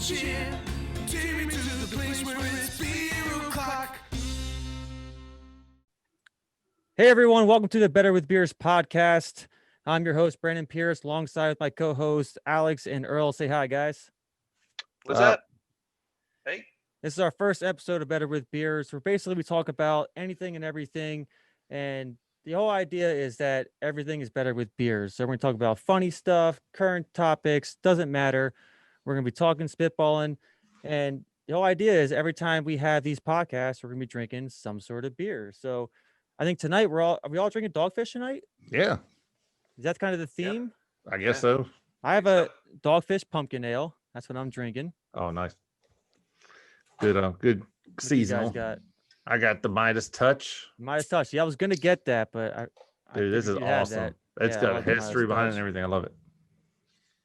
chin. Take me to the place where it's beer o'clock. Hey everyone, welcome to the Better with Beers podcast. I'm your host, Brandon Pierce, alongside with my co-host, Alex and Earl. Say hi, guys. What's up? Hey. This is our first episode of Better with Beers, where basically we talk about anything and everything. And the whole idea is that everything is better with beers. So we're going to talk about funny stuff, current topics, doesn't matter. We're going to be talking, spitballing. And the whole idea is every time we have these podcasts, we're going to be drinking some sort of beer. So I think tonight are we all drinking Dogfish tonight? Yeah, Is that kind of the theme? I guess so. I have a Dogfish pumpkin ale. That's what I'm drinking. Oh, nice. Good, good What you seasonal. guys got? I got the Midas Touch. Midas Touch. Yeah, I was gonna get that, but I Dude, this is figured you'd have awesome. that. It's Yeah, I got a love the Midas history behind it Touch. and everything. I love it.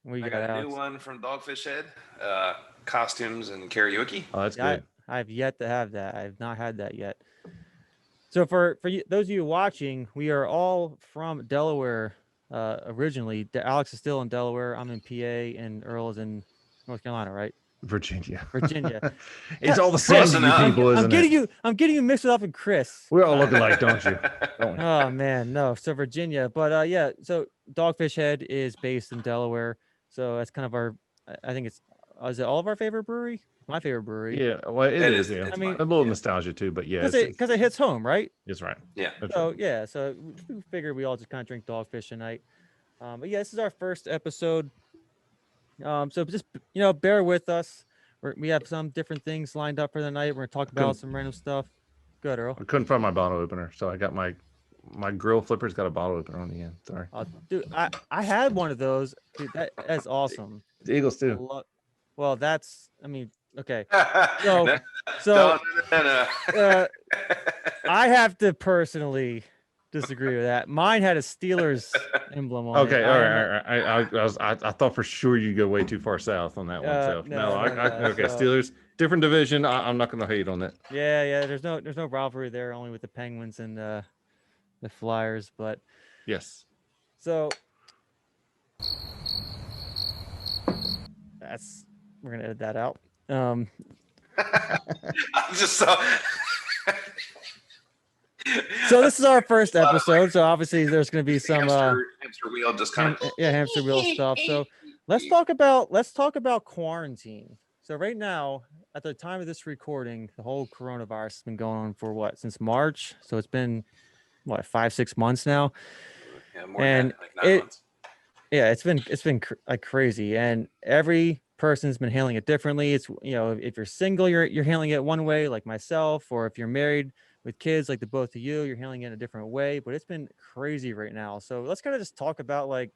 What you I got a Alex? new one from Dogfish Head, costumes and karaoke. Oh, that's Yeah, good. I have yet to have that. I have not had that yet. So for you, those of you watching, we are all from Delaware originally. Alex is still in Delaware. I'm in PA, and Earl is in North Carolina, right? Virginia. Virginia. It's all the same Close to you enough. people, isn't it? I'm getting you mixed up with Chris. We're all looking like, don't you? Don't we? Oh man, no. So Virginia, but yeah. So Dogfish Head is based in Delaware. So that's kind of our. I think it's. Is it all of our favorite brewery? My favorite brewery. Yeah, well, it is. Yeah, It's I mean, fun. a little Yeah. nostalgia too, but yeah, Because it hits home, right? it's right. Yeah. That's So right. yeah. So we figured we all just kind of drink Dogfish tonight. But yeah, this is our first episode. So just bear with us. We have some different things lined up for the night. We're gonna talk about some random stuff. Good, Earl. I couldn't find my bottle opener, so I got my grill flipper's got a bottle opener on the end. Sorry, Dude, I had one of those. Dude, that's awesome. the Eagles too. Well, that's. I mean, okay. No, So no. I have to personally disagree with that. Mine had a Steelers emblem on it. Okay, all right. I thought for sure you'd go way too far south on that one. So no, okay, so- Steelers, different division. I'm not gonna hate on it. Yeah. There's no rivalry there, only with the Penguins and the Flyers. But Yes. so we're gonna edit that out. I just saw. So this is our first episode. So obviously there's gonna be some hamster wheel just kind of. hamster wheel stuff. So let's talk about quarantine. So right now, at the time of this recording, the whole coronavirus has been going on for what, since March? So it's been what, 5-6 months now. Yeah, more And than like 9 months. Yeah, it's been like crazy, and every person's been handling it differently. It's if you're single, you're handling it one way, like myself, or if you're married with kids, like the both of you, you're handling it in a different way. But it's been crazy right now. So let's kind of just talk about like,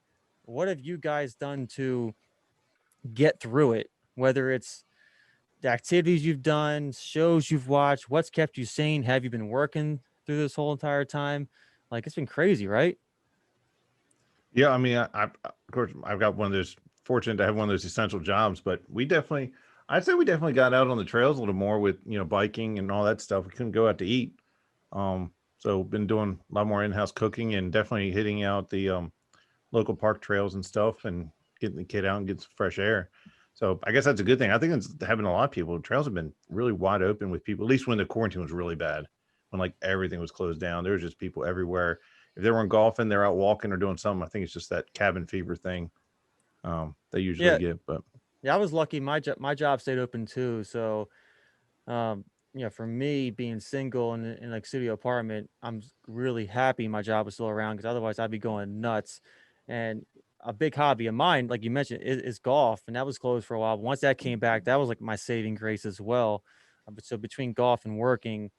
what have you guys done to get through it? Whether it's the activities you've done, shows you've watched, what's kept you sane? Have you been working through this whole entire time? Like, it's been crazy, right? Yeah, I mean, I of course I've got one of those, fortunate to have one of those essential jobs, but I'd say we definitely got out on the trails a little more with biking and all that stuff. We couldn't go out to eat, so been doing a lot more in-house cooking and definitely hitting out the local park trails and stuff and getting the kid out and getting some fresh air. So I guess that's a good thing. I think it's having a lot of people. The trails have been really wide open with people, at least when the quarantine was really bad, when like everything was closed down. There was just people everywhere. If they weren't golfing, they're out walking or doing something. I think it's just that cabin fever thing they usually get. But yeah, I was lucky. My job stayed open too. So, for me being single in like studio apartment, I'm really happy my job was still around, because otherwise I'd be going nuts. And a big hobby of mine, like you mentioned, is golf, and that was closed for a while. But once that came back, that was like my saving grace as well. So between golf and working,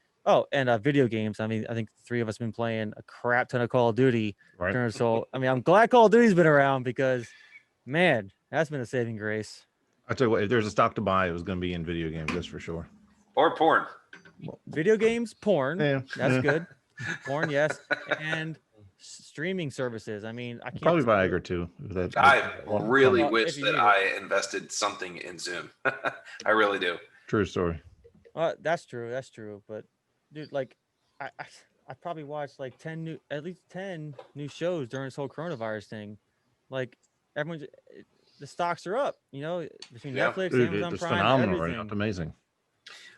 and video games. I mean, I think the three of us have been playing a crap ton of Call of Duty. right. So, I mean, I'm glad Call of Duty's been around, because, man, that's been a saving grace. I tell you what, if there's a stock to buy, it was going to be in video games, that's for sure. Or porn. Video games, porn, Yeah. that's good. Porn, yes, and streaming services. I mean, I can't Probably Viagra too. I really Well, wish if you that need it. I invested something in Zoom. I really do. True story. That's true. But dude, like, I probably watched like at least 10 new shows during this whole coronavirus thing. Like, everyone's the stocks are up. Between Yeah. Netflix, Dude, Amazon it's Prime, phenomenal right everything. now. It's amazing.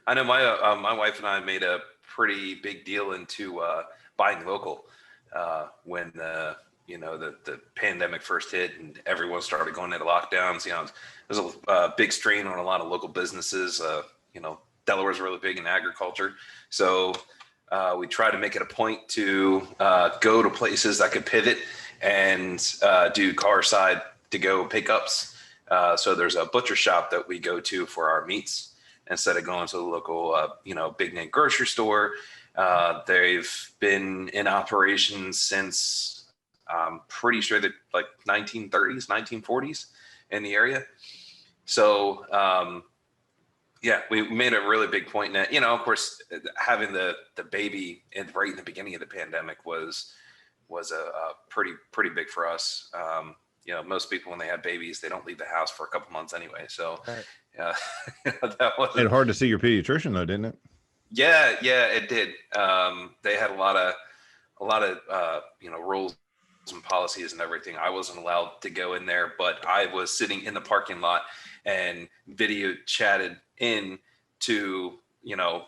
I know my wife and I made a pretty big deal into buying local when the pandemic first hit and everyone started going into lockdowns. There's a big strain on a lot of local businesses. Delaware's really big in agriculture, so we try to make it a point to go to places that could pivot and do car side to go pickups. So there's a butcher shop that we go to for our meats instead of going to the local, big name grocery store. They've been in operation since I'm pretty sure that like 1930s, 1940s in the area. So, we made a really big point in that. Of course, having the baby right in the beginning of the pandemic was a pretty big for us. Most people when they have babies, they don't leave the house for a couple months anyway. So, Right. that was It's hard to see your pediatrician though, didn't it? Yeah, it did. They had a lot of rules and policies and everything. I wasn't allowed to go in there, but I was sitting in the parking lot and video chatted in to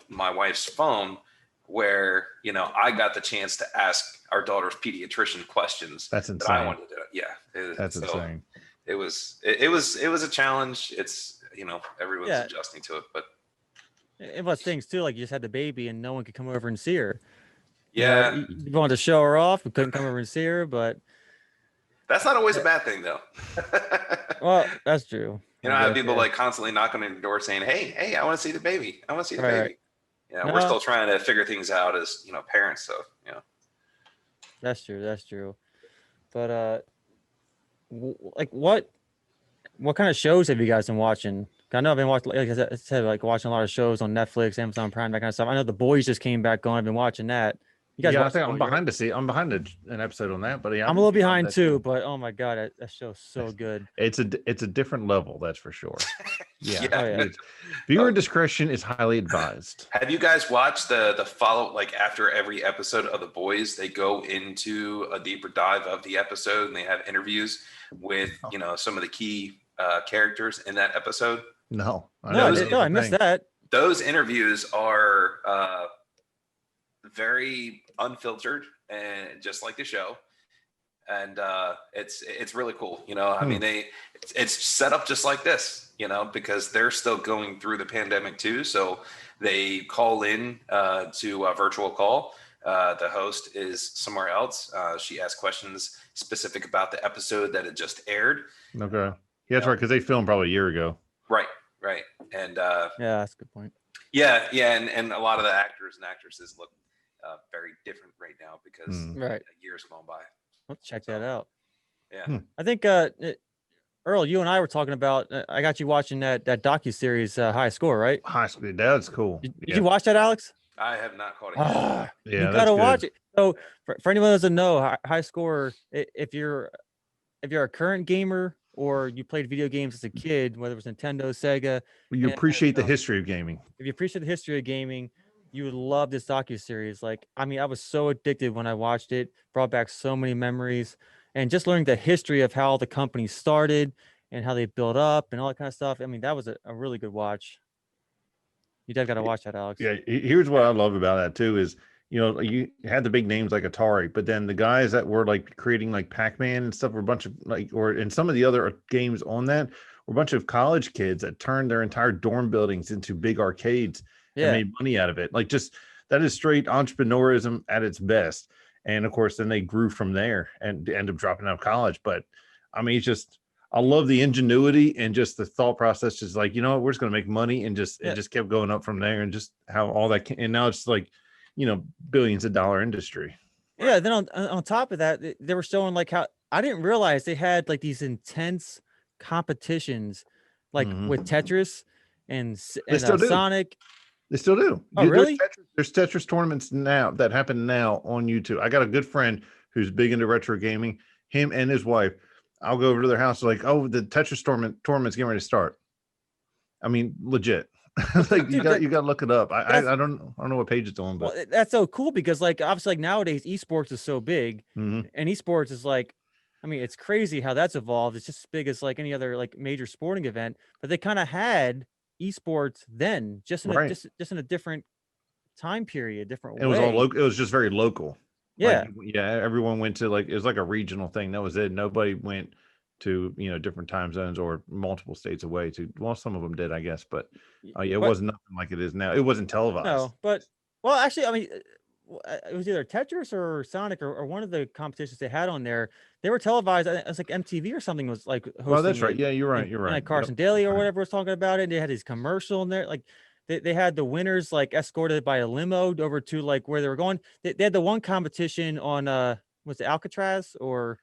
my wife's phone, where I got the chance to ask our daughter's pediatrician questions. That's that I insane. wanted to. Yeah, That's insane. It was a challenge. It's everyone's Yeah. adjusting to it, but And plus things too, like you just had the baby and no one could come over and see her. yeah, You wanted to show her off, we couldn't come over and see her, but that's not always a bad thing though. well, that's true. I have people like constantly knocking on the door saying, hey, I want to see the baby. I want to see the Right. baby. We're still trying to figure things out as, parents. So, That's true. But like what kind of shows have you guys been watching? I know I've been watching, like I said, like watching a lot of shows on Netflix, Amazon Prime, that kind of stuff. I know The Boys just came back on. I've been watching that. You guys Yeah, I watched think The I'm Boys, right? behind to see. I'm behind an episode on that, but yeah, I'm a little I've been behind that too, but oh my god, that show's so good. It's a different level, that's for sure. Yeah. Yeah. Oh, yeah. Viewer discretion is highly advised. have you guys watched the follow, like after every episode of The Boys, they go into a deeper dive of the episode and they have interviews with, some of the key characters in that episode? No, I missed that. Those interviews are very unfiltered and just like the show, and it's really cool. I mean, it's set up just like this, because they're still going through the pandemic too. So they call in to a virtual call. The host is somewhere else. She asks questions specific about the episode that had just aired. Okay. Yeah, that's right, because they filmed probably a year ago. Right. And Yeah, that's a good point. yeah, and a lot of the actors and actresses look very different right now because Right. years gone by. Let's check that out. Yeah. I think Earl, you and I were talking about. I got you watching that docuseries, High Score, right? High school, that's cool. Did you watch that, Alex? I have not caught it yet. Ah, Yeah, you that's gotta good. watch it. So for anyone that doesn't know, High Score, if you're a current gamer or you played video games as a kid, whether it was Nintendo, Sega, You and appreciate the NFL, history of gaming. if you appreciate the history of gaming, you would love this docuseries. Like, I mean, I was so addicted when I watched it, brought back so many memories, and just learning the history of how the company started and how they built up and all that kind of stuff. I mean, that was a really good watch. You definitely got to watch that, Alex. Yeah, here's what I love about that too is, you had the big names like Atari, but then the guys that were like creating like Pac-Man and stuff were a bunch of and some of the other games on that were a bunch of college kids that turned their entire dorm buildings into big arcades and made money out of it. Like, just that is straight entrepreneurism at its best. And of course, then they grew from there and end up dropping out of college. But I mean, it's just, I love the ingenuity and just the thought process. Just like, we're just going to make money, and it just kept going up from there, and just how all that and now it's like, billions of dollar industry. Yeah. Then on top of that, they were showing like how I didn't realize they had like these intense competitions, like with Tetris and still do. Sonic. They still do. Oh, really? There's Tetris tournaments now that happen now on YouTube. I got a good friend who's big into retro gaming. Him and his wife, I'll go over to their house, like, oh, the Tetris tournament's getting ready to start. I mean, legit. Like, you got to look it up. I don't know what page it's on, but Well, that's so cool because like obviously like nowadays esports is so big, and esports is like I mean, it's crazy how that's evolved. It's just as big as like any other like major sporting event, but they kind of had esports then, just in a Right. just in a different time period, different It was all way. local. It was just very local. Yeah. Like, yeah, everyone went to like, it was like a regional thing. That was it. Nobody went to, different time zones or multiple states away to, well, some of them did, I guess, but yeah, it But wasn't nothing like it is now. It wasn't televised. no, but well, actually, I mean, it was either Tetris or Sonic or one of the competitions they had on there. They were televised. It's like MTV or something was like Well, that's hosting right. it, Yeah, you're right. and You're right. like Yep. Carson Daly or Right. whatever was talking about it. They had his commercial in there. Like they had the winners like escorted by a limo over to like where they were going. They had the one competition on was it Alcatraz or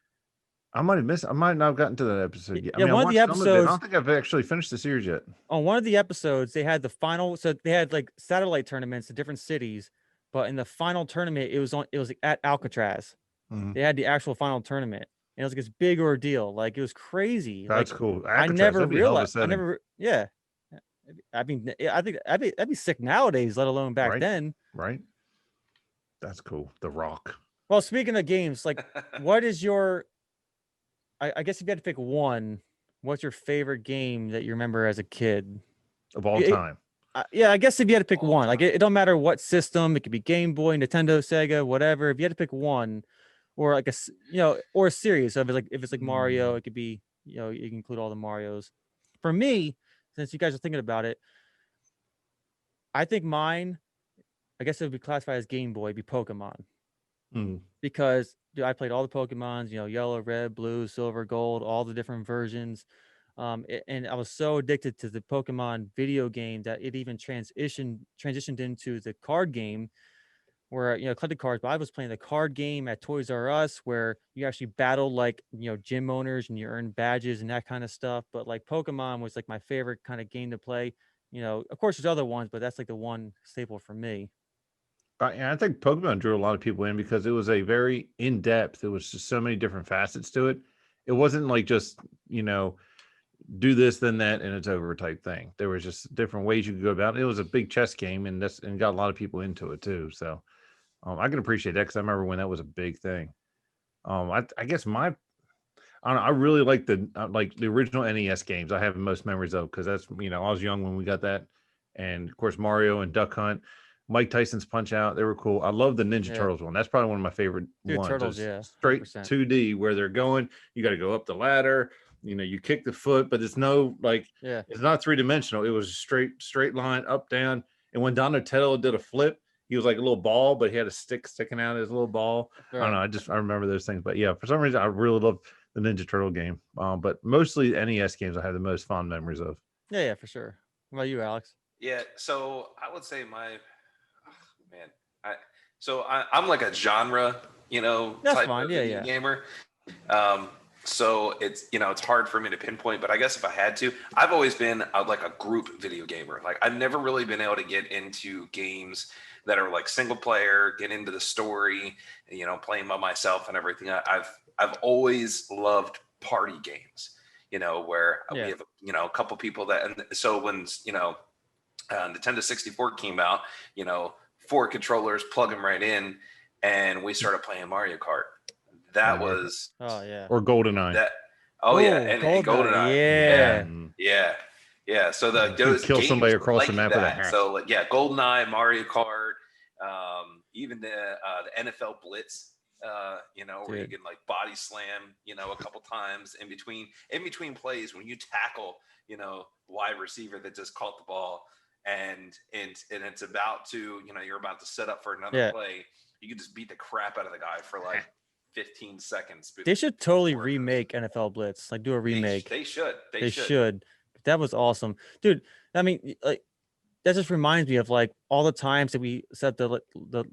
I might have missed. I might not have gotten to that episode yet. I yeah, mean, I one of the watched some of it. I episodes. don't think I've actually finished the series yet. On one of the episodes, they had the final. So they had like satellite tournaments in different cities, but in the final tournament, it was like, at Alcatraz. Mhm. They had the actual final tournament, and it was like this big ordeal. Like it was crazy. That's Like cool. I Alcatraz, never that'd be a hell of a realized. I setting, never. Yeah. I mean, I think that'd be sick nowadays, let alone back right? then. Right. That's cool. The Rock Well, speaking of games, like, what is your? I guess if you had to pick one, what's your favorite game that you remember as a kid? of all It- time. Yeah, I guess if you had to pick All one, like it don't matter what system, it could be Game Boy, Nintendo, Sega, whatever. If you had to pick one, or like or a series. So if it's like Mario, it could be, you can include all the Marios. For me, since you guys are thinking about it, I think mine, I guess it would be classified as Game Boy, be Pokemon. Mm. Because dude, I played all the Pokemons, yellow, red, blue, silver, gold, all the different versions. And I was so addicted to the Pokemon video game that it even transitioned into the card game where collected cards. But I was playing the card game at Toys R Us where you actually battled like gym owners and you earn badges and that kind of stuff. But like Pokemon was like my favorite kind of game to play. Of course there's other ones, but that's like the one staple for me. And I think Pokemon drew a lot of people in because it was a very in depth. There was just so many different facets to it. It wasn't like just do this, then that, and it's over type thing. There was just different ways you could go about it. It was a big chess game, and got a lot of people into it too. So I can appreciate that because I remember when that was a big thing. I guess I don't know. I really like the original NES games. I have the most memories of because that's I was young when we got that, and of course Mario and Duck Hunt, Mike Tyson's Punch Out. They were cool. I love the Ninja Yeah. Turtles one. That's probably one of my favorite Dude, ones. Turtles, It's yeah, straight 100%. 2D where they're going. You got to go up the ladder. You kick the foot, but it's no Yeah. it's not 3-dimensional. It was a straight line up down. And when Donatello did a flip, he was like a little ball, but he had a stick sticking out as a little ball. I don't know. I remember those things. But yeah, for some reason, I really love the Ninja Turtle game. But mostly NES games I have the most fond memories of. Yeah, for sure. What about you, Alex? Yeah, so I would say I'm like a genre, That's type fine. of Yeah, video yeah. gamer. So it's hard for me to pinpoint, but I guess if I had to, I've always been like a group video gamer. Like I've never really been able to get into games that are like single player, get into the story, playing by myself and everything. I've always loved party games, where we Yeah. have a couple people that, and so when Nintendo 64 came out, 4 controllers, plug them right in, and we started playing Mario Kart. That Mario Kart. was Oh yeah. Or GoldenEye. that. Oh yeah, and GoldenEye, GoldenEye. yeah. Yeah. So You those kill somebody games were across the like map with a that. hat. So like, yeah, GoldenEye, Mario Kart, even the NFL Blitz. Where you Dude. can like body slam, a couple times in between plays when you tackle, wide receiver that just caught the ball and it's about to, you're about to set up for another Yeah. play. You can just beat the crap out of the guy for like 15 seconds. They should totally before it goes. remake NFL Blitz. Like do a remake. They should. They should. That was awesome, dude. I mean, like that just reminds me of like all the times that we set the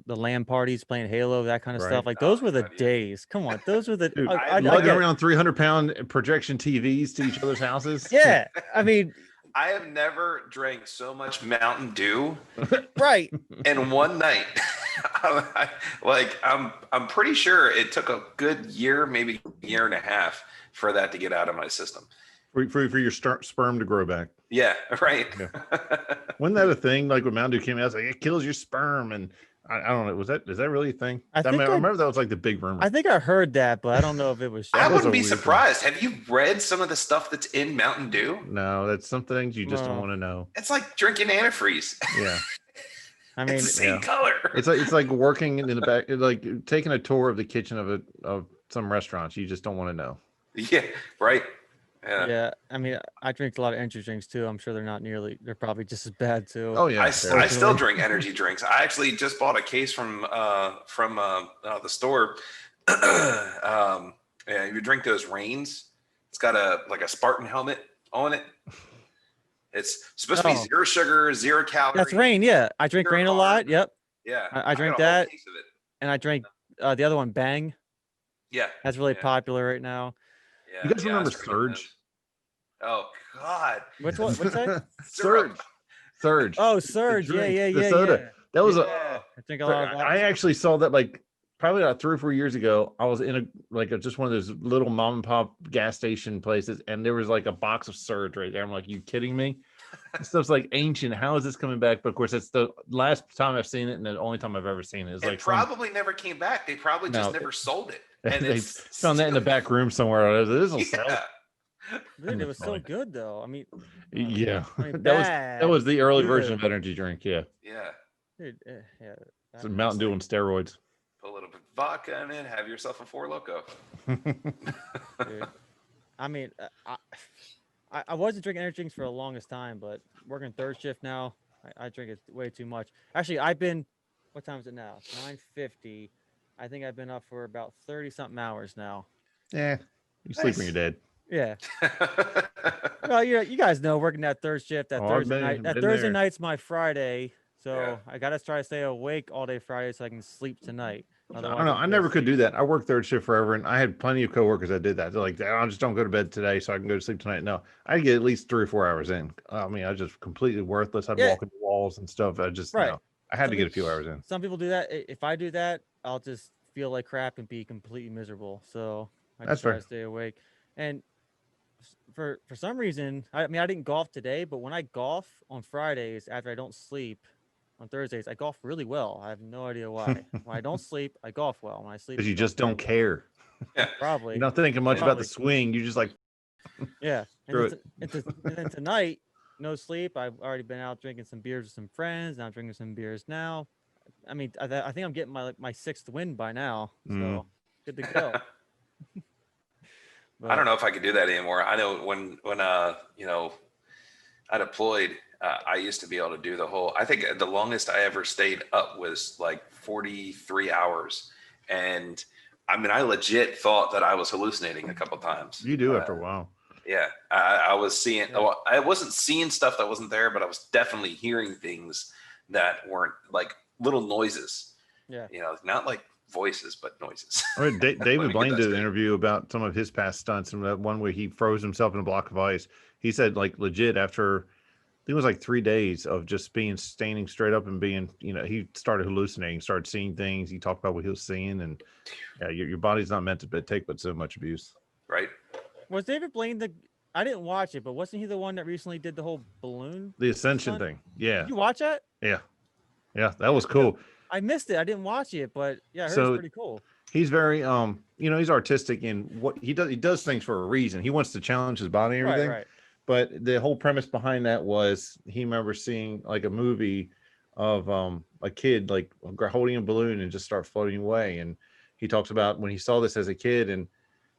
LAN parties playing Halo, that kind of Right. stuff. Like those Oh, were the God, yeah. days. Come on, those were the. Dude, I lugging get it. around 300-pound projection TVs to each other's houses. Yeah, I mean, I have never drank so much Mountain Dew right. in one night. I'm pretty sure it took a good year, maybe a year and a half for that to get out of my system. For your sperm to grow back. Yeah, right. Yeah. Wasn't that a thing? Like when Mountain Dew came out, it's like it kills your sperm, and I don't know. Is that really a thing? I I mean, think I I- remember that was like the big rumor. I think I heard that, but I don't know if it was. I That was wouldn't a be weird thing. surprised. Have you read some of the stuff that's in Mountain Dew? No, that's some things you just don't No. want to know. It's like drinking antifreeze. Yeah. I mean, It's the same yeah. color. It's like working in the back, like taking a tour of the kitchen of some restaurants. You just don't want to know. Yeah, right. Yeah. yeah. I mean, I drink a lot of energy drinks too. I'm sure they're not nearly. They're probably just as bad too. Oh yeah, I still Definitely. drink energy drinks. I actually just bought a case from the store. Yeah, you drink those Reigns. It's got a Spartan helmet on it. It's supposed to be Oh. 0 sugar, 0 calories. That's Rain. Yeah, I drink Zero Rain a lot. carb. Yep, Yeah, I drink got a whole that. case of it. and I drank the other one, Bang. Yeah, That's really yeah, popular right now. yeah. You guys yeah, I remember was drinking Surge? those. Oh God, Which one? What's that? Syrup. Surge. Oh, Surge. Yeah, drink, yeah, the yeah, soda. yeah. That was Yeah. I drink a lot of. I actually saw that like probably about 3 or 4 years ago. I was in just one of those little mom and pop gas station places, and there was like a box of Surge right there. I'm like, you kidding me? This stuff's like ancient. How is this coming back? But of course, it's the last time I've seen it, and the only time I've ever seen it is It like from- probably never came back. They probably just No. never sold it. And they it's found that in the back room somewhere. This will sell. Yeah. Dude, it was so good though. I mean, Yeah, I mean, that was the early version good. of energy drink. Yeah, Yeah. dude, yeah. it's a Mountain Dew on steroids. Put a little bit of vodka in it. Have yourself a Four Loko. Dude. I mean, I wasn't drinking energy drinks for the longest time, but working third shift now, I drink it way too much. Actually, I've been. What time is it now? It's 9:50. I think I've been up for about 30-something hours now. Yeah, you sleep when Nice. you're dead. Yeah. Well, you guys know working that third shift, that Oh, I've Thursday night. That been Thursday there. night's my Friday, so Yeah. I gotta try to stay awake all day Friday so I can sleep tonight. I don't know. I never could do that. I worked third shift forever, and I had plenty of coworkers that did that. They're like, I just don't go to bed today, so I can go to sleep tonight. No, I get at least 3 or 4 hours in. I mean, I was just completely worthless. I'd Yeah. walk into walls and stuff. I just, Right. no, I had Some to get a people- few hours in. Some people do that. If I do that, I'll just feel like crap and be completely miserable. So I That's just try fair. to stay awake. And for some reason, I mean, I didn't golf today, but when I golf on Fridays after I don't sleep on Thursdays, I golf really well. I have no idea why. When I don't sleep, I golf well. When I sleep, Because I you golf just don't terrible. care. Probably. You're not thinking much about Probably. the swing. You just like, Yeah. Screw And then tonight, no sleep. I've already been out drinking some beers with some friends. Now I'm drinking some beers now. I mean, I think I'm getting my 6th win by now. So Mm. good to go. I don't know if I could do that anymore. I know when I deployed, I used to be able to do the whole. I think the longest I ever stayed up was like 43 hours, and I mean, I legit thought that I was hallucinating a couple times. you do after a while. Yeah, I was seeing. Yeah. Well, I wasn't seeing stuff that wasn't there, but I was definitely hearing things that weren't like little noises. Yeah. Not like voices, but noises. I mean, Let me David get Blaine that did an straight. interview about some of his past stunts, and that one where he froze himself in a block of ice. He said, like, legit, after I think it was like 3 days of just standing straight up and being, he started hallucinating, started seeing things. He talked about what he was seeing, and yeah, your body's not meant to take but so much abuse. Right? Was David Blaine I didn't watch it, but wasn't he the one that recently did the whole balloon? The ascension Son? thing, yeah, Did you watch that? yeah, that was cool. I missed it. I didn't watch it, but yeah, I heard So- it's pretty cool. He's very, he's artistic in what he does. He does things for a reason. He wants to challenge his body and Right, everything. right. But the whole premise behind that was he remember seeing like a movie of a kid like holding a balloon and just start floating away. And he talks about when he saw this as a kid and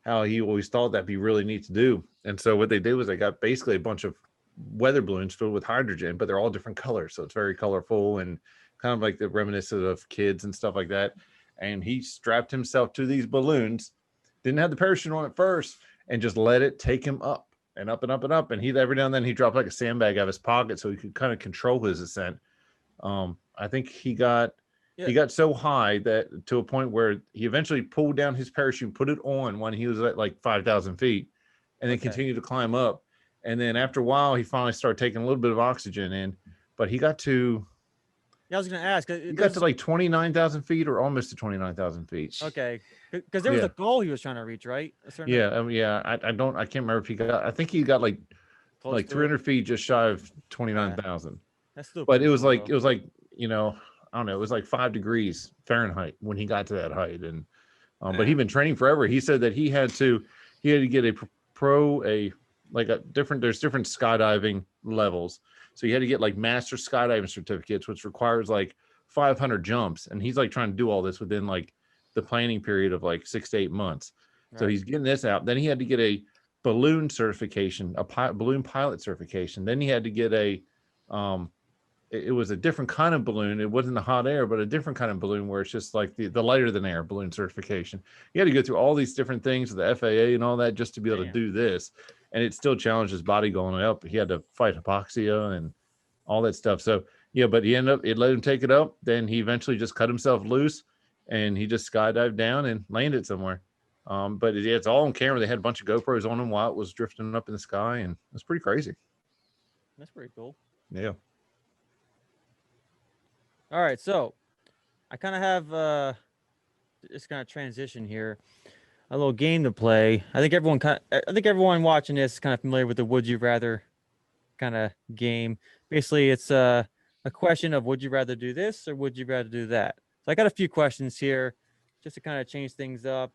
how he always thought that'd be really neat to do. And so what they did was they got basically a bunch of weather balloons filled with hydrogen, but they're all different colors. So it's very colorful and kind of like the reminiscent of kids and stuff like that. And he strapped himself to these balloons, didn't have the parachute on at first, and just let it take him up and up and up and up. And every now and then he dropped like a sandbag out of his pocket so he could kind of control his ascent. I think he got so high that to a point where he eventually pulled down his parachute, put it on when he was at like 5,000 feet, and then Okay. continued to climb up. And then after a while, he finally started taking a little bit of oxygen in, but he got to Yeah, I was gonna ask. like 29,000 feet or almost to 29,000 feet. Okay, because there was Yeah. a goal he was trying to reach, right? A certain Yeah. I can't remember if he got, I think he got like close to it? 300 feet just shy of 29,000. That's still But pretty it was cool, like, though. I don't know, it was like 5 degrees Fahrenheit when he got to that height. And but he'd been training forever. He said that he had to get there's different skydiving levels. So he had to get like master skydiving certificates, which requires like 500 jumps. And he's like trying to do all this within like the planning period of like 6 to 8 months. Right. So he's getting this out. Then he had to get a balloon certification, balloon pilot certification. Then he had to get it was a different kind of balloon. It wasn't the hot air, but a different kind of balloon where it's just like the lighter than air balloon certification. He had to go through all these different things with the FAA and all that just to be able to do this. And it still challenged his body going up. He had to fight hypoxia and all that stuff. So yeah, but it let him take it up. Then he eventually just cut himself loose and he just skydived down and landed somewhere. But it's all on camera. They had a bunch of GoPros on him while it was drifting up in the sky, and it's pretty crazy. That's pretty cool. Yeah. All right, so I kind of have this kind of transition here, a little game to play. I think everyone watching this is kind of familiar with the Would You Rather kind of game. Basically, it's a question of would you rather do this or would you rather do that. So I got a few questions here, just to kind of change things up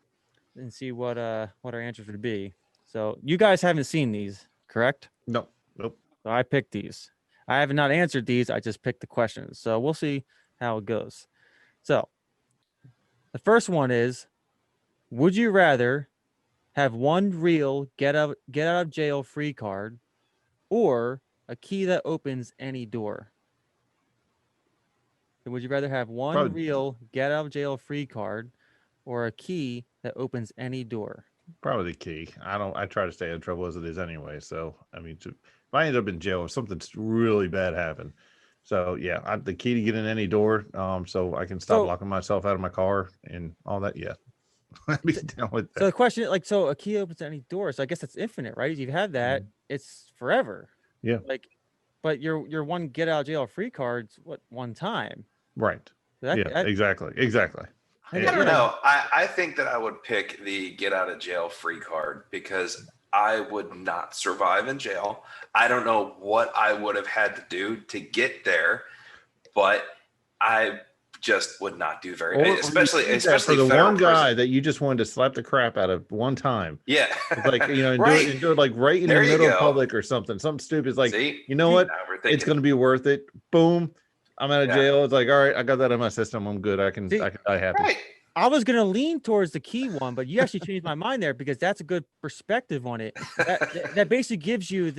and see what our answers would be. So you guys haven't seen these, correct? Nope. So I picked these. I have not answered these. I just picked the questions. So we'll see how it goes. So the first one is, would you rather have one real get out of jail free card or a key that opens any door? So would you rather have one real get out of jail free card or a key that opens any door? Probably the key. I try to stay out of trouble as it is anyway. So, I mean, if I end up in jail, if something's really bad happened. So yeah, the key to get in any door, so I can stop locking myself out of my car and all that. Yeah. I'd be down with that. So the question, so a key opens any door. So I guess that's infinite, right? If you have that, it's forever. Yeah. But your one get out of jail free card's one time. Right. Exactly. I don't know. I think that I would pick the get out of jail free card because I would not survive in jail. I don't know what I would have had to do to get there, but I just would not do very good, especially for the one guy that you just wanted to slap the crap out of one time. Yeah. It's like, and do it like right in the middle of public or something stupid. It's like, you know what? It's going to be worth it. Boom. I'm out of jail. It's like, all right, I got that in my system. I'm good. I can die happy. Right. I was going to lean towards the key one, but you actually changed my mind there because that's a good perspective on it. That basically gives you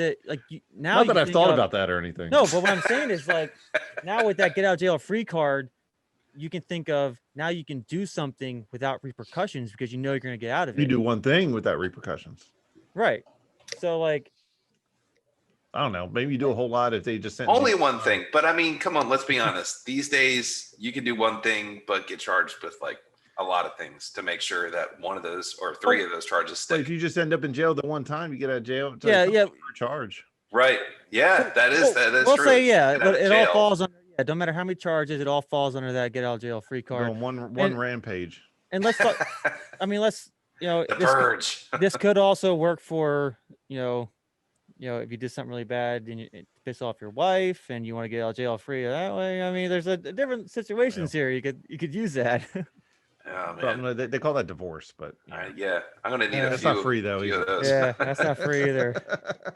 now. Not that I've thought about that or anything. No, but what I'm saying is now with that get out of jail free card, you can think of now you can do something without repercussions because you know you're going to get out of it. You do one thing without repercussions. Right. So I don't know. Maybe you do a whole lot if they just sent only one thing. But I mean, come on, let's be honest. These days you can do one thing, but get charged with a lot of things to make sure that one of those or three of those charges stick. If you just end up in jail the one time, you get out of jail. Charge. Right. Yeah, that is we'll true. Say but it all falls under. Yeah, don't matter how many charges, it all falls under that get out of jail free card. One rampage. And let's talk. I mean, the purge. This could also work for if you did something really bad and you piss off your wife and you want to get out of jail free that way. I mean, there's different situations here. You could use that. Oh, man. They call that divorce, but I'm gonna need a few. That's not free though. Yeah, that's not free either.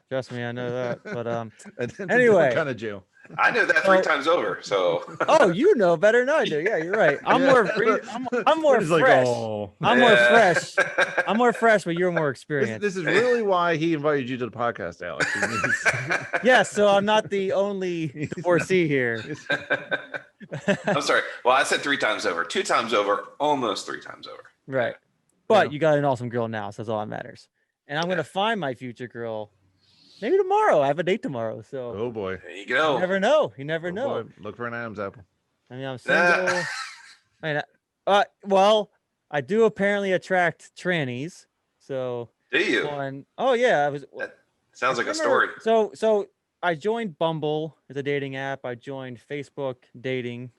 Trust me, I know that. But anyway, kind of jail. I know that 3 times over. So. Oh, you know better than I do. Yeah, you're right. I'm more free. I'm more fresh. I'm more fresh. I'm more fresh, but you're more experienced. This is really why he invited you to the podcast, Alex. Yes, so I'm not the only divorcee here. I'm sorry. Well, I said 3 times over. 2 times over, almost 3 times over. Right. But you got an awesome girl now, so that's all that matters. And I'm going to find my future girl maybe tomorrow. I have a date tomorrow. So oh boy. There you go. You never know. You never know. Boy. Look for an Adam's apple. I mean, I'm single. Well, I do apparently attract trannies. So do you? Oh yeah. That sounds like a story. So I joined Bumble as a dating app. I joined Facebook dating,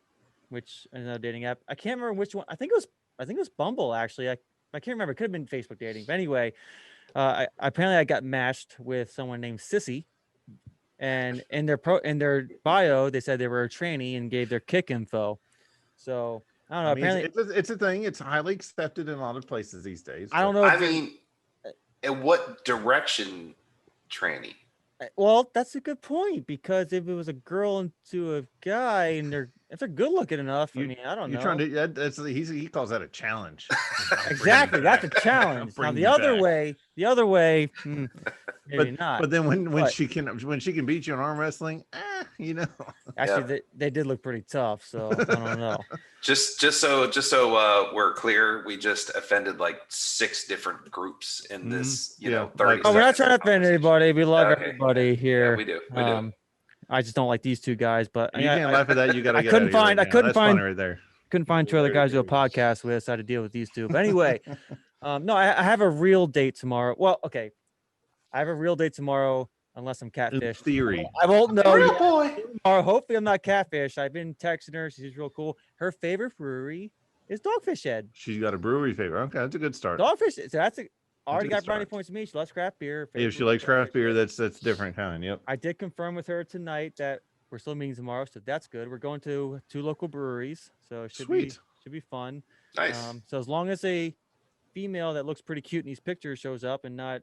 which is another dating app. I can't remember which one. I think it was Bumble actually. I can't remember. It could have been Facebook dating. But anyway, apparently I got matched with someone named Sissy, and in their bio they said they were a tranny and gave their kick info. So I don't know. I mean, Apparently, it's a thing. It's highly accepted in a lot of places these days. I don't but- know. I If mean, in what direction, tranny? well, that's a good point because if it was a girl into a guy and if they're good looking enough, I You- mean, I don't You're know. trying to. He calls that a challenge. Exactly, that's a challenge. Now the other way, maybe not. But then when But- she can beat you in arm wrestling, you know. Actually, Yeah. they did look pretty tough, so I don't know. Just so we're clear, we just offended like 6 different groups in this, Yeah, 30 like- Oh, we're not seconds trying to of offend conversation. anybody. We love Okay. everybody here. Yeah, we do. We do. I just don't like these two guys, but You can't laugh at that. You got to I get couldn't out of here find- right I now. couldn't That's find- funny right there. couldn't find 2 other guys to do a podcast with, so I had to deal with these two. But anyway, no, I have a real date tomorrow. Well, okay, I have a real date tomorrow, unless I'm In catfish. theory. I won't know Real yet. boy. Tomorrow. Hopefully, I'm not catfish. I've been texting her. She's real cool. Her favorite brewery is Dogfish Head. She's got a brewery favor. Okay, that's a good start. Dogfish. So that's already good got brownie start. points to me. She loves craft beer. If favorite she brewery likes is craft Dogfish beer, Head. that's different kind. Yep. I did confirm with her tonight that we're still meeting tomorrow, so that's good. We're going to 2 local breweries, so it Sweet. should be fun. Nice. So as long as a female that looks pretty cute in these pictures shows up and not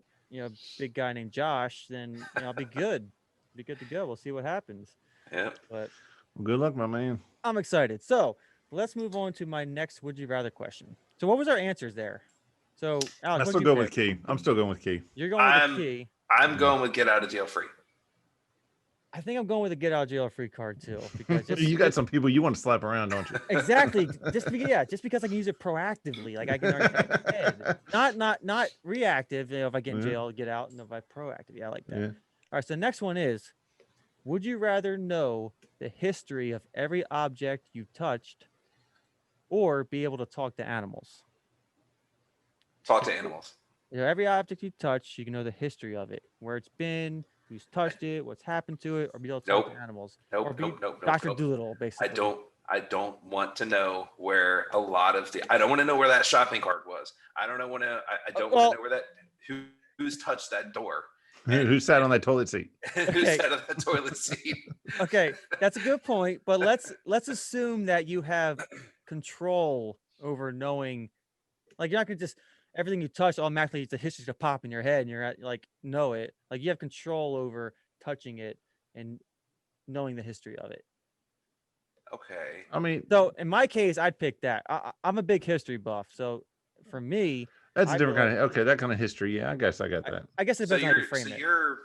big guy named Josh, then I'll be good. Be good to go. We'll see what happens. Yeah. But Well, good luck, my man. I'm excited. So let's move on to my next would you rather question. So what was our answers there? So Alex, I what'd still you go with pick? Key. I'm still going with Key. You're going with I'm- the key. I'm going with get out of jail free. I think I'm going with a get out of jail free card too, because You got some people you want to slap around, don't you? exactly just because I can use it proactively, like I can already track my head. Not reactive. If I get in Yeah. jail, get out, and if I proactive, yeah, I like that. Yeah. All right, so the next one is: would you rather know the history of every object you touched, or be able to talk to animals? Talk to animals. Every object you touch, you can know the history of it, where it's been, who's touched it, what's happened to it, or be able to talk Nope. to animals. Nope, Or be nope, nope, nope, Dr. nope. Doolittle, basically. I don't want to know where a lot of I don't want to know where that shopping cart was. I don't want to. I don't well- want to know where who's touched that door. Who sat on that toilet seat? Who Okay. sat on that toilet seat? Okay, that's a good point, but let's assume that you have control over knowing, like you're not gonna just everything you touch automatically it's a history to pop in your head and you're like know it. Like you have control over touching it and knowing the history of it. Okay. I mean, So in my case, I'd pick that. I'm a big history buff, so for me, that's a I'd different be kind of that kind of history. Yeah, I guess I got that. I guess it So depends on how you you're frame so it. you're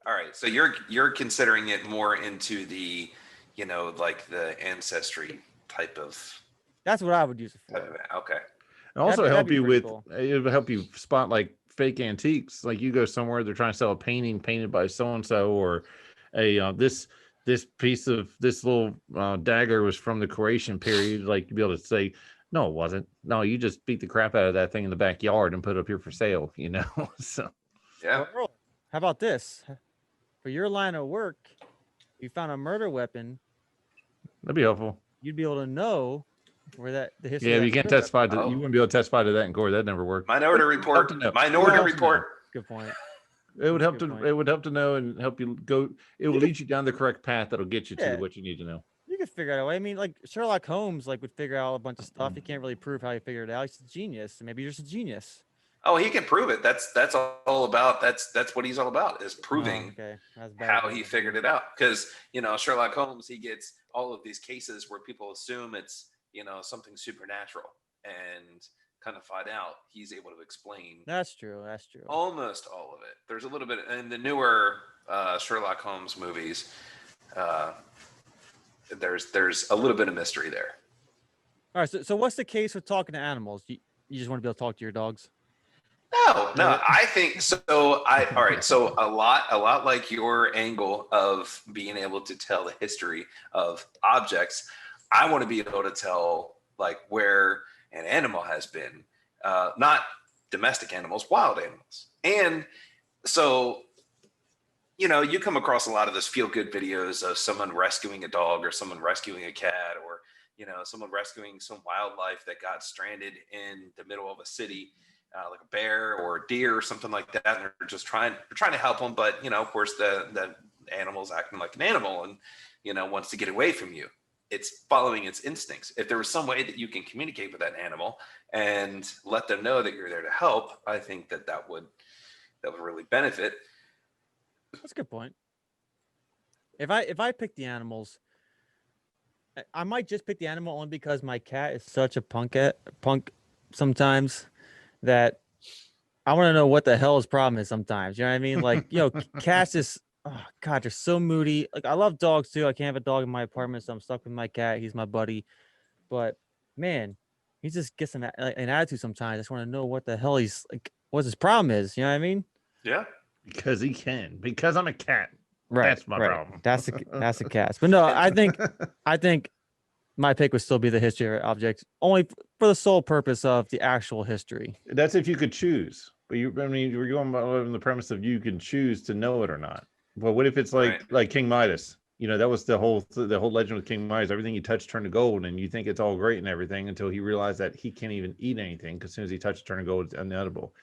all right. So you're considering it more into the like the ancestry type of That's what I would use it for. okay. And also that'd help be you pretty with cool. it would help you spot like fake antiques. Like you go somewhere, they're trying to sell a painting painted by so and so, or a this piece of this little dagger was from the Croatian period. Like you'd be able to say, no, it wasn't. No, you just beat the crap out of that thing in the backyard and put it up here for sale. So Yeah. Well, Earl, how about this? For your line of work, if you found a murder weapon, that'd be helpful. you'd be able to know where the history. Yeah, of but that you can't murder testify to. Oh. You wouldn't be able to testify to that in court. That never worked. Minority It would help report. to know. Minority It would help to know. report. Good point. It would help Good to. point. It would help to know and help you go. It will lead you down the correct path. That'll get you to Yeah. what you need to know. You could figure out a way. I mean, like Sherlock Holmes, would figure out a bunch of stuff. He can't really prove how he figured it out. He's a genius. Maybe you're just a genius. Oh, he can prove it. That's all about. That's what he's all about is Oh, proving okay. That's bad. how he figured it out. Because Sherlock Holmes, he gets all of these cases where people assume it's something supernatural, and kind of find out he's able to explain That's true. That's true. almost all of it. There's a little bit in the newer Sherlock Holmes movies. There's a little bit of mystery there. All right. So what's the case with talking to animals? You just want to be able to talk to your dogs? No, I think so. All right. So a lot like your angle of being able to tell the history of objects, I want to be able to tell like where an animal has been, not domestic animals, wild animals. And so, you come across a lot of those feel-good videos of someone rescuing a dog or someone rescuing a cat or, someone rescuing some wildlife that got stranded in the middle of a city, like a bear or a deer or something like that. And they're trying to help them. But, of course, the animal's acting like an animal and, wants to get away from you. it's following its instincts. If there was some way that you can communicate with that animal and let them know that you're there to help, I think that would really benefit. That's a good point. If I pick the animals, I might just pick the animal only because my cat is such a punk sometimes that I want to know what the hell his problem is sometimes. You know what I mean? Like, cats just, oh God, they're so moody. Like, I love dogs too. I can't have a dog in my apartment, so I'm stuck with my cat. He's my buddy. But man, he just gets an attitude sometimes. I just want to know what the hell he's like, what his problem is. You know what I mean? Yeah. Because he can. Because I'm a cat. Right. That's my problem. That's the cats. But no, I think my pick would still be the history of objects, only for the sole purpose of the actual history. That's if you could choose. But we're going on the premise of you can choose to know it or not. But what if it's like King Midas? That was the whole legend with King Midas. Everything he touched turned to gold, and you think it's all great and everything until he realized that he can't even eat anything because as soon as he touched turn to gold, it's inedible.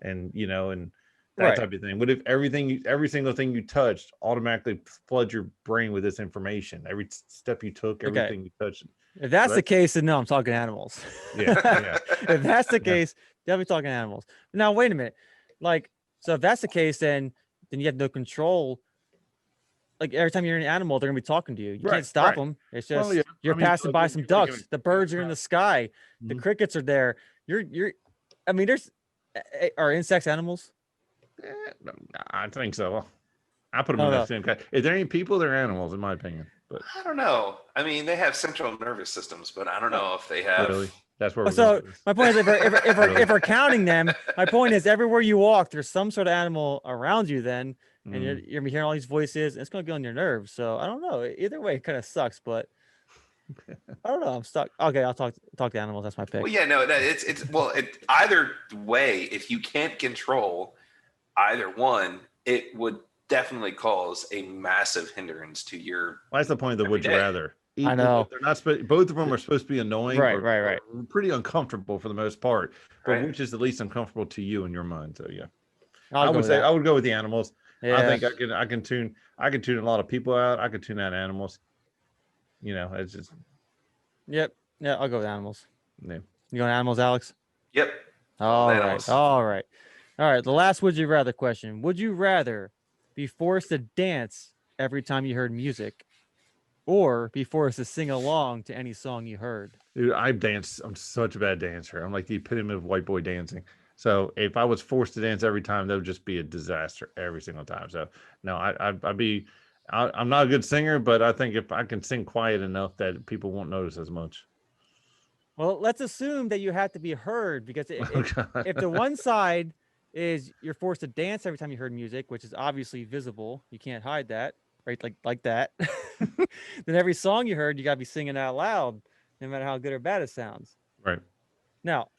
And and that type of thing. What if every single thing you touched automatically floods your brain with this information? Every step you took, everything you touched. If that's the case, then no, I'm talking animals. Yeah. If that's the case, definitely talking animals. Now, wait a minute. So if that's the case, then you have no control. Like every time you're in an animal, they're gonna be talking to you. You can't stop them. It's just you're passing by some ducks. The birds are in the sky. The crickets are there. I mean, are insects animals? I think so. I put them in the same kind. If there ain't people, they're animals, in my opinion. But I don't know. I mean, they have central nervous systems, but I don't know if they have. Really? That's where. So my point is, if we're counting them, my point is, everywhere you walk, there's some sort of animal around you. Then, and you're gonna be hearing all these voices. And it's gonna get on your nerves. So I don't know. Either way, it kind of sucks. But I don't know. I'm stuck. Okay, I'll talk to animals. That's my pick. Well, yeah, no, either way, if you can't control either one, it would definitely cause a massive hindrance to your. Well, that's the point of the would you rather. I know they're not. Both of them are supposed to be annoying, right. Pretty uncomfortable for the most part. But which is the least uncomfortable to you in your mind? So yeah, I would go with the animals. Yeah. I think I can tune a lot of people out. I could tune out animals. It's just. Yep. Yeah, I'll go with animals. Yeah. You going animals, Alex? Yep. All right. The last would you rather question. Would you rather be forced to dance every time you heard music or be forced to sing along to any song you heard? Dude, I'm such a bad dancer. I'm like the epitome of white boy dancing. So if I was forced to dance every time, that would just be a disaster every single time. So no, I'm not a good singer, but I think if I can sing quiet enough that people won't notice as much. Well, let's assume that you have to be heard, because if the one side is you're forced to dance every time you heard music, which is obviously visible, you can't hide that, right? Like that. Then every song you heard, you got to be singing out loud, no matter how good or bad it sounds. Right. Now,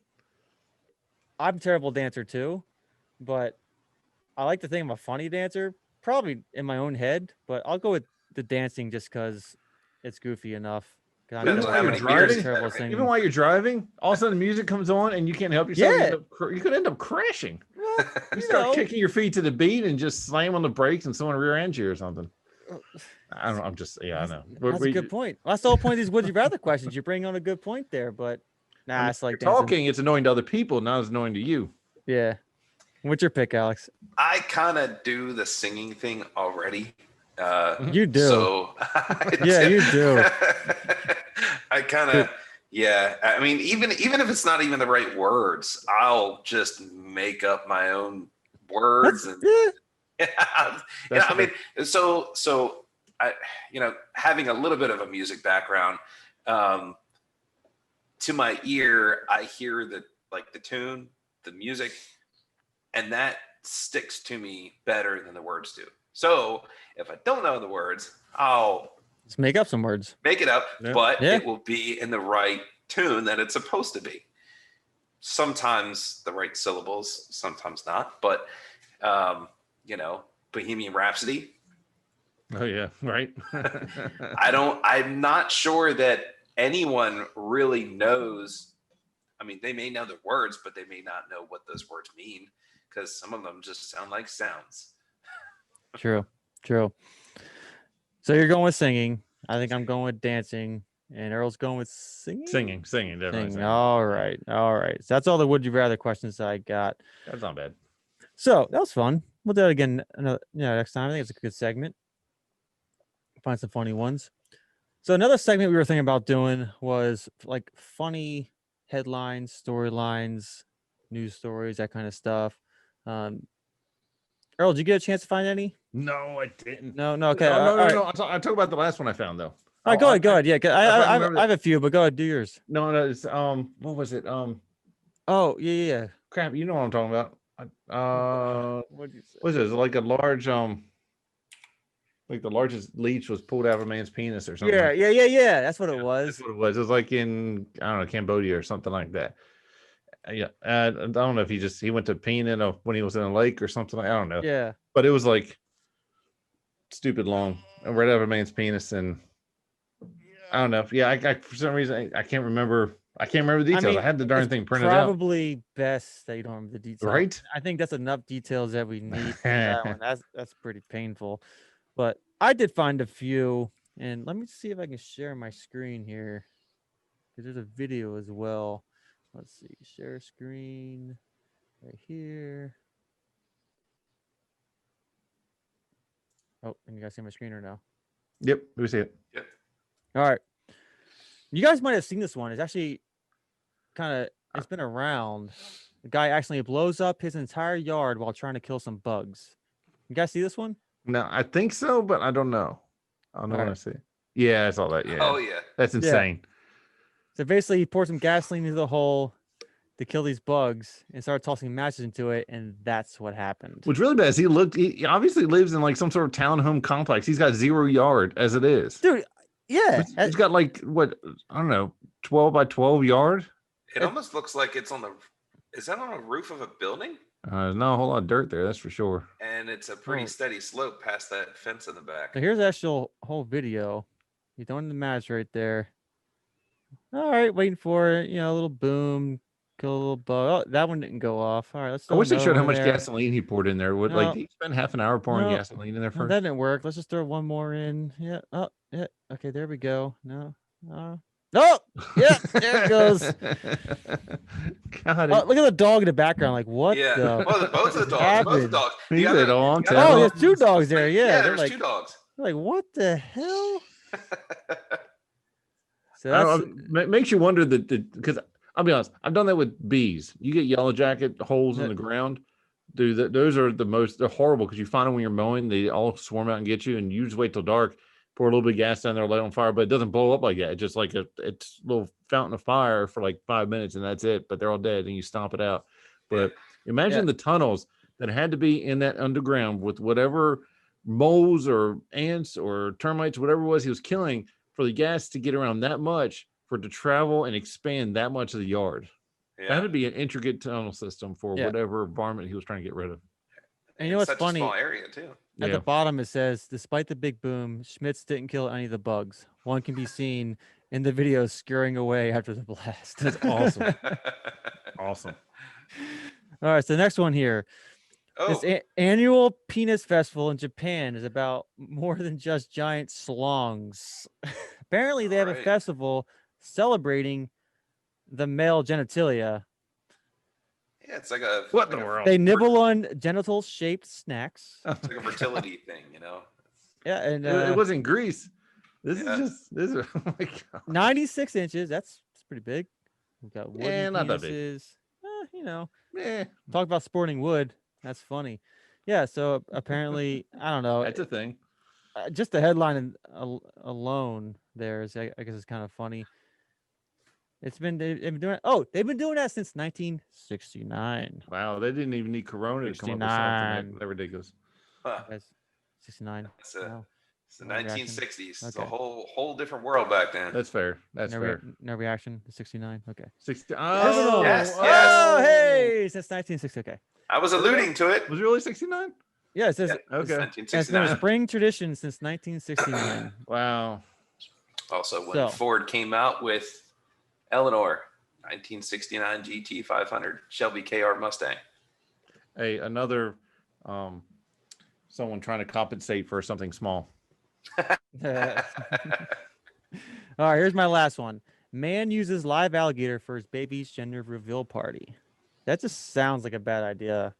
I'm a terrible dancer too, but I like to think I'm a funny dancer, probably in my own head, but I'll go with the dancing just because it's goofy enough. Even while you're driving, all of a sudden the music comes on and you can't help yourself. Yeah. You could end up crashing. Well, you start kicking your feet to the beat and just slam on the brakes and someone rear ends you or something. I don't know. I know. That's a good point. Well, that's the whole point of these would you rather questions. You bring on a good point there, but it's like talking. It's annoying to other people, not as annoying to you. Yeah. What's your pick, Alex? I kind of do the singing thing already. You do. So you do. I kind of, yeah. I mean, even if it's not even the right words, I'll just make up my own words. I mean, so I, having a little bit of a music background, to my ear, I hear the tune, the music, and that sticks to me better than the words do. So if I don't know the words, I'll just make up some words. Make it up, but it will be in the right tune that it's supposed to be. Sometimes the right syllables, sometimes not. But Bohemian Rhapsody. Oh yeah, right. I'm not sure that anyone really knows. I mean, they may know the words, but they may not know what those words mean, because some of them just sound like sounds. True. So you're going with singing. I think I'm going with dancing. and Earl's going with singing. Singing, definitely. Singing. Singing. All right. So that's all the would you rather questions I got. That's not bad. So that was fun. We'll do it again next time. I think it's a good segment. Find some funny ones. So another segment we were thinking about doing was like funny headlines, storylines, news stories, that kind of stuff. Earl, did you get a chance to find any? No, I didn't. No. Okay. No. I talk about the last one I found though. All right, go ahead. Yeah, I have a few, but go ahead, do yours. No, it's what was it? Oh, yeah. Crap, you know what I'm talking about. What did you say? What is it? Like a large like the largest leech was pulled out of a man's penis or something. Yeah. That's what it was. That's what it was. It was like in, I don't know, Cambodia or something like that. Yeah, I don't know if he went to peeing when he was in a lake or something. I don't know. Yeah, but it was like stupid long, right out of a man's penis, and I don't know. Yeah, I for some reason I can't remember. I can't remember the details. I had the darn thing printed out. Probably best that you don't remember the details, right? I think that's enough details that we need for that one. That's pretty painful, but I did find a few, and let me see if I can share my screen here because there's a video as well. Let's see, share screen right here. Oh, and you guys see my screen or no? Yep, we see it. Yep. All right. You guys might have seen this one. It's actually it's been around. The guy actually blows up his entire yard while trying to kill some bugs. You guys see this one? No, I think so, but I don't know. I don't know what I see. Yeah, I saw that. Yeah. Oh yeah. That's insane. Yeah. So basically, he poured some gasoline into the hole to kill these bugs and started tossing matches into it, and that's what happened. What's really bad is he obviously lives in like some sort of townhome complex. He's got 0 yard as it is. Dude, yeah. He's got like, what, I don't know, 12 by 12 yard? It almost looks like it's is that on the roof of a building? There's not a whole lot of dirt there, that's for sure. And it's a pretty steady slope past that fence in the back. So here's the actual whole video. He's throwing the match right there. All right, waiting for it. A little boom. Kill a little bug. Oh, that one didn't go off. All right, let's. I wish they showed how much gasoline he poured in there. No. He spent half an hour pouring gasoline in there No, first? that didn't work. Let's just throw one more in. Yeah. Oh, yeah. Okay, there we go. No. Oh, yeah, there it goes. God, look at the dog in the background. Like, what? Yeah. The Both of the dogs. Both of the dogs. He's at on Oh, there's 2 dogs there. Yeah, there's like, 2 dogs. Like, what the hell? So that makes you wonder because I'll be honest, I've done that with bees. You get yellow jacket holes in the ground. Dude, those are they're horrible because you find them when you're mowing. They all swarm out and get you, and you just wait till dark, pour a little bit of gas down there, light on fire, but it doesn't blow up like that. It's just like it's a little fountain of fire for like 5 minutes, and that's it. But they're all dead, and you stomp it out. But imagine the tunnels that had to be in that underground with whatever moles or ants or termites, whatever it was he was killing, for the gas to get around that much, for it to travel and expand that much of the yard. That would be an intricate tunnel system for whatever environment he was trying to get rid of. And you know what's funny? A small area too. At the bottom it says, despite the big boom, Schmitz didn't kill any of the bugs. One can be seen in the video scurrying away after the blast. That's awesome. Awesome. All right, so the next one here. Oh. This annual penis festival in Japan is about more than just giant slongs. Apparently, they have a festival celebrating the male genitalia. Yeah, it's like a what the world? They nibble on genital-shaped snacks. It's like a fertility thing, Yeah, and it was in Greece. This is oh my God. 96 inches. That's pretty big. We've got wooden not that big. penises. Talk about sporting wood. That's funny. Yeah, so apparently, I don't know. That's a thing. Just the headline alone there is, I guess, is kind of funny. They've been doing it. Oh, they've been doing that since 1969. Wow, they didn't even need Corona to come up with something that ridiculous. Huh. 69. It's the No 1960s. reaction. It's a whole different world back then. That's fair. That's fair. No reaction. 69. Okay. 60. Oh, yes. Oh, hey, since 1960. Okay. I was alluding to it. Was it really 69? Yeah, it says okay. It's been a spring tradition since 1969. Wow. Also, when Ford came out with Eleanor, 1969 GT 500 Shelby KR Mustang. Hey, another someone trying to compensate for something small. All right, here's my last one. Man uses live alligator for his baby's gender reveal party. That just sounds like a bad idea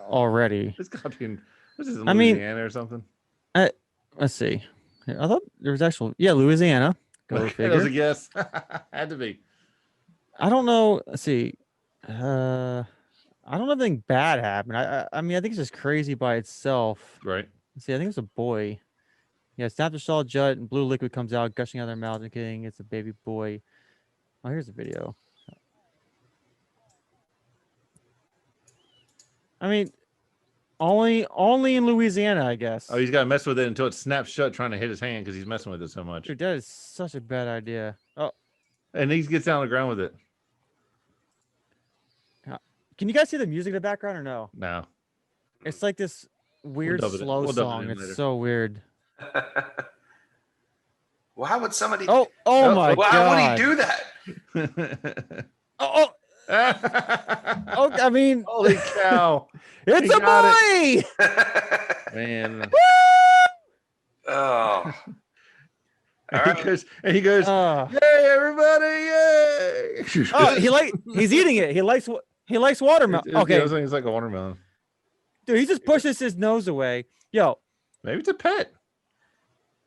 already. It's got to be in, this is in I mean, Louisiana or something. let's see. I thought there was actual, yeah, Louisiana. Go Okay, that was figure. a guess. Had to be. I don't know. Let's see. I don't know if anything bad happened. I mean, I think it's just crazy by itself. Right. Let's see, I think it's a boy. Yeah, snaps a saw jut and blue liquid comes out, gushing out of their mouth and kidding. It's a baby boy. Oh, here's the video. I mean, only in Louisiana, I guess. Oh, he's got to mess with it until it snaps shut trying to hit his hand because he's messing with it so much. Dude, that is such a bad idea. Oh, And he gets down on the ground with it. can you guys see the music in the background or no? No. It's like this weird dub it- slow we'll dub it song. in It's later. so weird. Well, how would somebody? Oh Oh, my well, god. how would he do that? Oh, oh, I mean, Holy cow. it's he a got boy. Man. Oh. All And right. he goes, Uh, yay, everybody, yay. oh, he's eating it. He likes watermelon. Okay, It's like a watermelon. dude, he just pushes his nose away. Yo, Maybe it's a pet.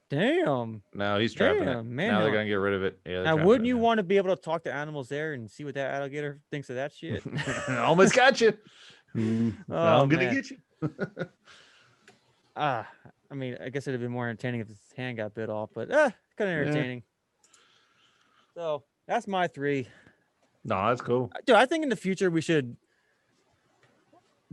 damn. No, he's trapping it. Damn, man, Now they're no. going to get rid of it. Yeah, they're Now, trapping wouldn't it you now. want to be able to talk to animals there and see what that alligator thinks of that shit? Almost got you. Oh, I'm going to man. get you. I mean, I guess it'd have been more entertaining if his hand got bit off, but kind of entertaining. So that's my 3. No, that's cool. Dude, I think in the future we should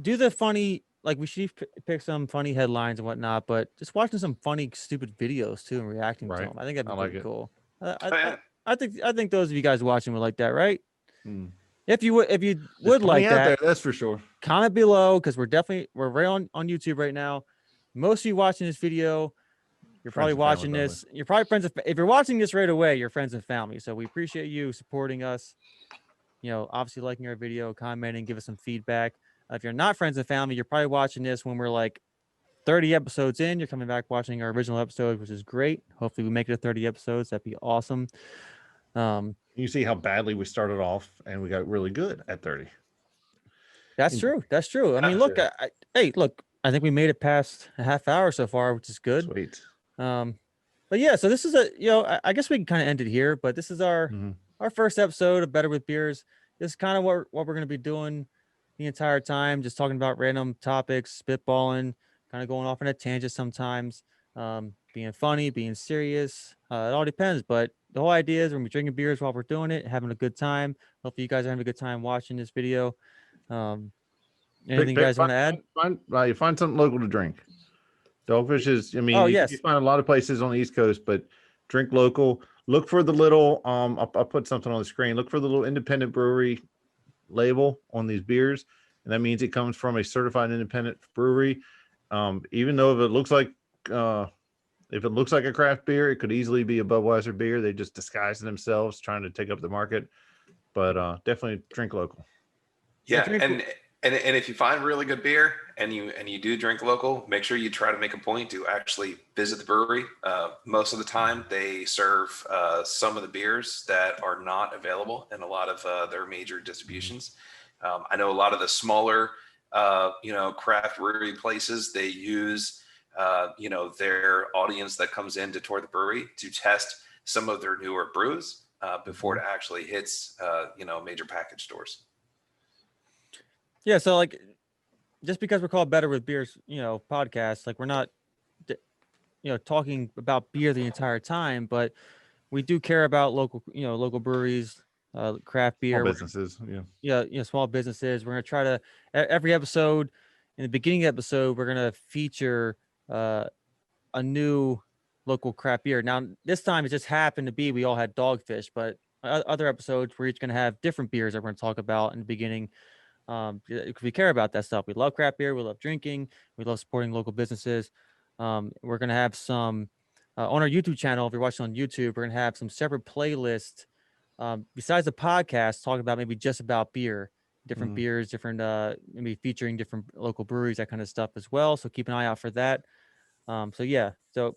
do the funny, like we should pick some funny headlines and whatnot, but just watching some funny, stupid videos too and reacting to Right. them. I think that'd be I like pretty it. cool. Oh, yeah. I think those of you guys watching would like that, right? Hmm. If you would There's like plenty out that, there, that's for sure. comment below because we're right on YouTube right now. Most of you watching this video, you're probably Friends and watching family, this. You're probably friends. If you're watching this right away, you're friends and family. So we appreciate you supporting us. You know, obviously liking our video, commenting, give us some feedback. If you're not friends and family, you're probably watching this when we're like 30 episodes in. You're coming back watching our original episode, which is great. Hopefully we make it to 30 episodes. That'd be awesome. You see how badly we started off and we got really good at 30. That's true. That's true. I mean, look, hey, look, I think we made it past a half hour so far, which is good. Sweet. But yeah, so this is I guess we can kind of end it here, but this is our first episode of Better with Beers. This is kind of what we're going to be doing the entire time, just talking about random topics, spitballing, kind of going off on a tangent sometimes, being funny, being serious. It all depends, but the whole idea is we're going to be drinking beers while we're doing it, having a good time. Hopefully you guys are having a good time watching this video. Anything you guys want to add? You find something local to drink. Dogfish is, I mean, Oh, you yes. find a lot of places on the East Coast, but drink local. Look for the little, I'll put something on the screen. Look for the little independent brewery label on these beers. And that means it comes from a certified independent brewery. Even though if it looks like a craft beer, it could easily be a Budweiser beer. They just disguise themselves trying to take up the market. But definitely drink local. Yeah, drink- and if you find really good beer and you do drink local, make sure you try to make a point to actually visit the brewery. Most of the time, they serve some of the beers that are not available in a lot of their major distributions. I know a lot of the smaller, craft brewery places, they use, their audience that comes in to tour the brewery to test some of their newer brews before it actually hits, major package stores. Yeah, so like, just because we're called Better with Beers, podcast, like we're not, talking about beer the entire time, but we do care about local breweries, craft beer, Small businesses. Yeah. small businesses. We're gonna try to every episode, in the beginning of the episode, we're gonna feature a new local craft beer. Now this time it just happened to be we all had Dogfish, but other episodes we're each gonna have different beers that we're gonna talk about in the beginning. Because we care about that stuff. We love craft beer. We love drinking. We love supporting local businesses. We're going to have some on our YouTube channel. If you're watching on YouTube, we're going to have some separate playlists besides the podcast, talking about maybe just about beer, different beers, different, maybe featuring different local breweries, that kind of stuff as well. So keep an eye out for that. So yeah. So,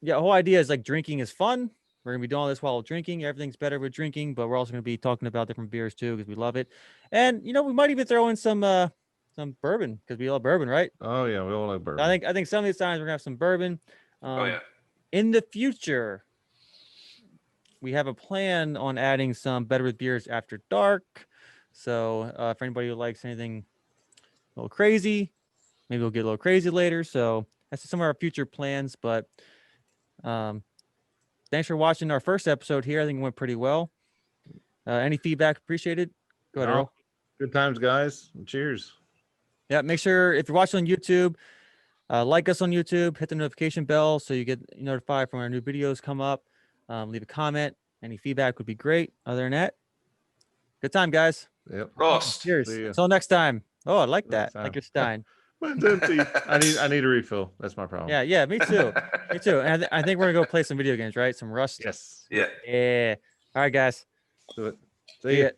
yeah, the whole idea is like drinking is fun. We're gonna be doing all this while drinking. Everything's better with drinking, but we're also gonna be talking about different beers too because we love it. And we might even throw in some bourbon because we love bourbon, right? Oh yeah, we all like bourbon. I think some of these times we're gonna have some bourbon. Oh yeah. In the future, we have a plan on adding some better with beers after dark. So for anybody who likes anything a little crazy, maybe we'll get a little crazy later. So that's some of our future plans. But thanks for watching our first episode here. I think it went pretty well. Any feedback appreciated? Go ahead, Earl. Good times, guys. Cheers. Yeah, make sure if you're watching on YouTube, like us on YouTube, hit the notification bell so you get notified when our new videos come up. Leave a comment. Any feedback would be great. Other than that, good time, guys. Yep. Roast. Cheers. See ya. Until next time. Oh, I like that. Next Like time. your Stein. Mine's empty. I need a refill. That's my problem. Yeah, me too. Me too. And I think we're gonna go play some video games, right? Some Rust. Yes. Yeah. Yeah. All right, guys. Do it. See See ya. ya.